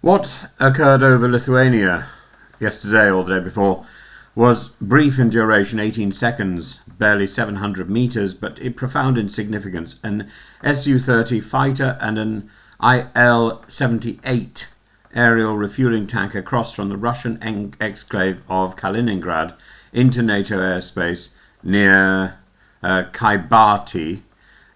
What occurred over Lithuania yesterday or the day before was brief in duration, 18 seconds, barely 700 meters, but profound in significance. An Su-30 fighter and an Il-78 aerial refueling tanker crossed from the Russian exclave of Kaliningrad into NATO airspace near Kybati,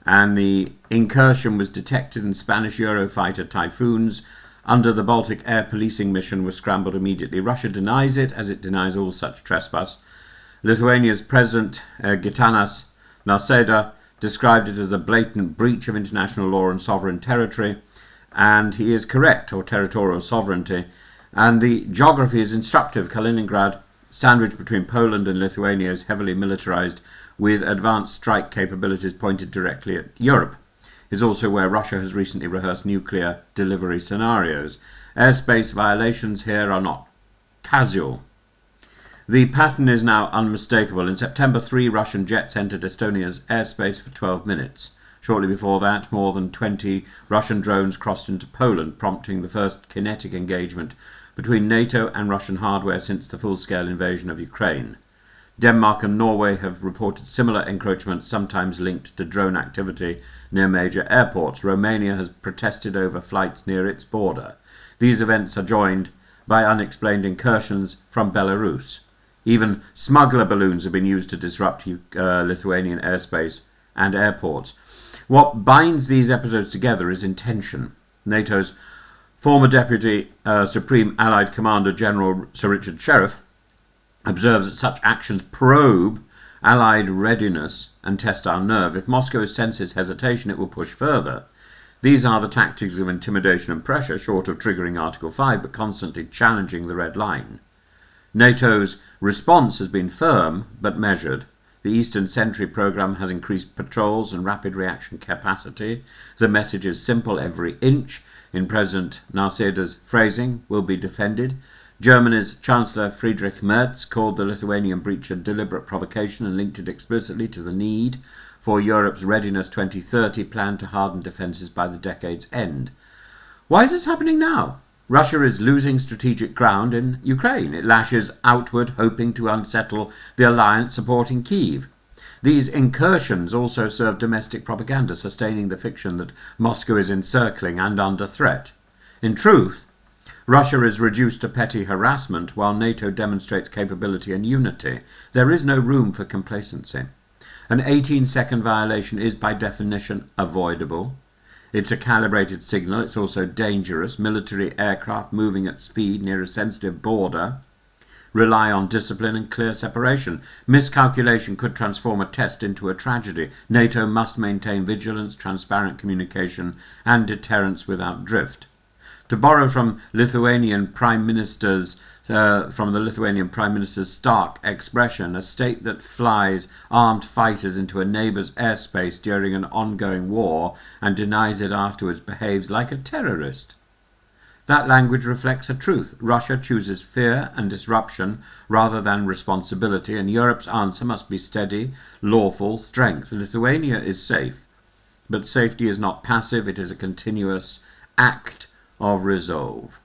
and the incursion was detected in Spanish Eurofighter Typhoons under the Baltic air policing mission was scrambled immediately. Russia denies it, as it denies all such trespass. Lithuania's President Gitanas Nausėda described it as a blatant breach of international law and sovereign territory, and he is correct, or territorial sovereignty. And the geography is instructive. Kaliningrad, sandwiched between Poland and Lithuania, is heavily militarized with advanced strike capabilities pointed directly at Europe. Is also where Russia has recently rehearsed nuclear delivery scenarios. Airspace violations here are not casual. The pattern is now unmistakable. In September, 3 Russian jets entered Estonia's airspace for 12 minutes. Shortly before that, more than 20 Russian drones crossed into Poland, prompting the first kinetic engagement between NATO and Russian hardware since the full-scale invasion of Ukraine. Denmark and Norway have reported similar encroachments, sometimes linked to drone activity near major airports. Romania has protested over flights near its border. These events are joined by unexplained incursions from Belarus. Even smuggler balloons have been used to disrupt Lithuanian airspace and airports. What binds these episodes together is intention. NATO's former Deputy Supreme Allied Commander General Sir Richard Sheriff observes that such actions probe Allied readiness and test our nerve. If Moscow senses hesitation, it will push further. These are the tactics of intimidation and pressure, short of triggering Article 5, but constantly challenging the red line. NATO's response has been firm, but measured. The Eastern Sentry programme has increased patrols and rapid reaction capacity. The message is simple: every inch, in President Nausėda's phrasing, will be defended. Germany's Chancellor Friedrich Merz called the Lithuanian breach a deliberate provocation and linked it explicitly to the need for Europe's Readiness 2030 plan to harden defences by the decade's end. Why is this happening now? Russia is losing strategic ground in Ukraine. It lashes outward, hoping to unsettle the alliance supporting Kyiv. These incursions also serve domestic propaganda, sustaining the fiction that Moscow is encircling and under threat. In truth, Russia is reduced to petty harassment while NATO demonstrates capability and unity. There is no room for complacency. An 18-second violation is by definition avoidable. It's a calibrated signal. It's also dangerous. Military aircraft moving at speed near a sensitive border rely on discipline and clear separation. Miscalculation could transform a test into a tragedy. NATO must maintain vigilance, transparent communication, and deterrence without drift. To borrow from the Lithuanian Prime Minister's stark expression, a state that flies armed fighters into a neighbour's airspace during an ongoing war and denies it afterwards behaves like a terrorist. That language reflects a truth. Russia chooses fear and disruption rather than responsibility, and Europe's answer must be steady, lawful strength. Lithuania is safe, but safety is not passive. It is a continuous act of resolve.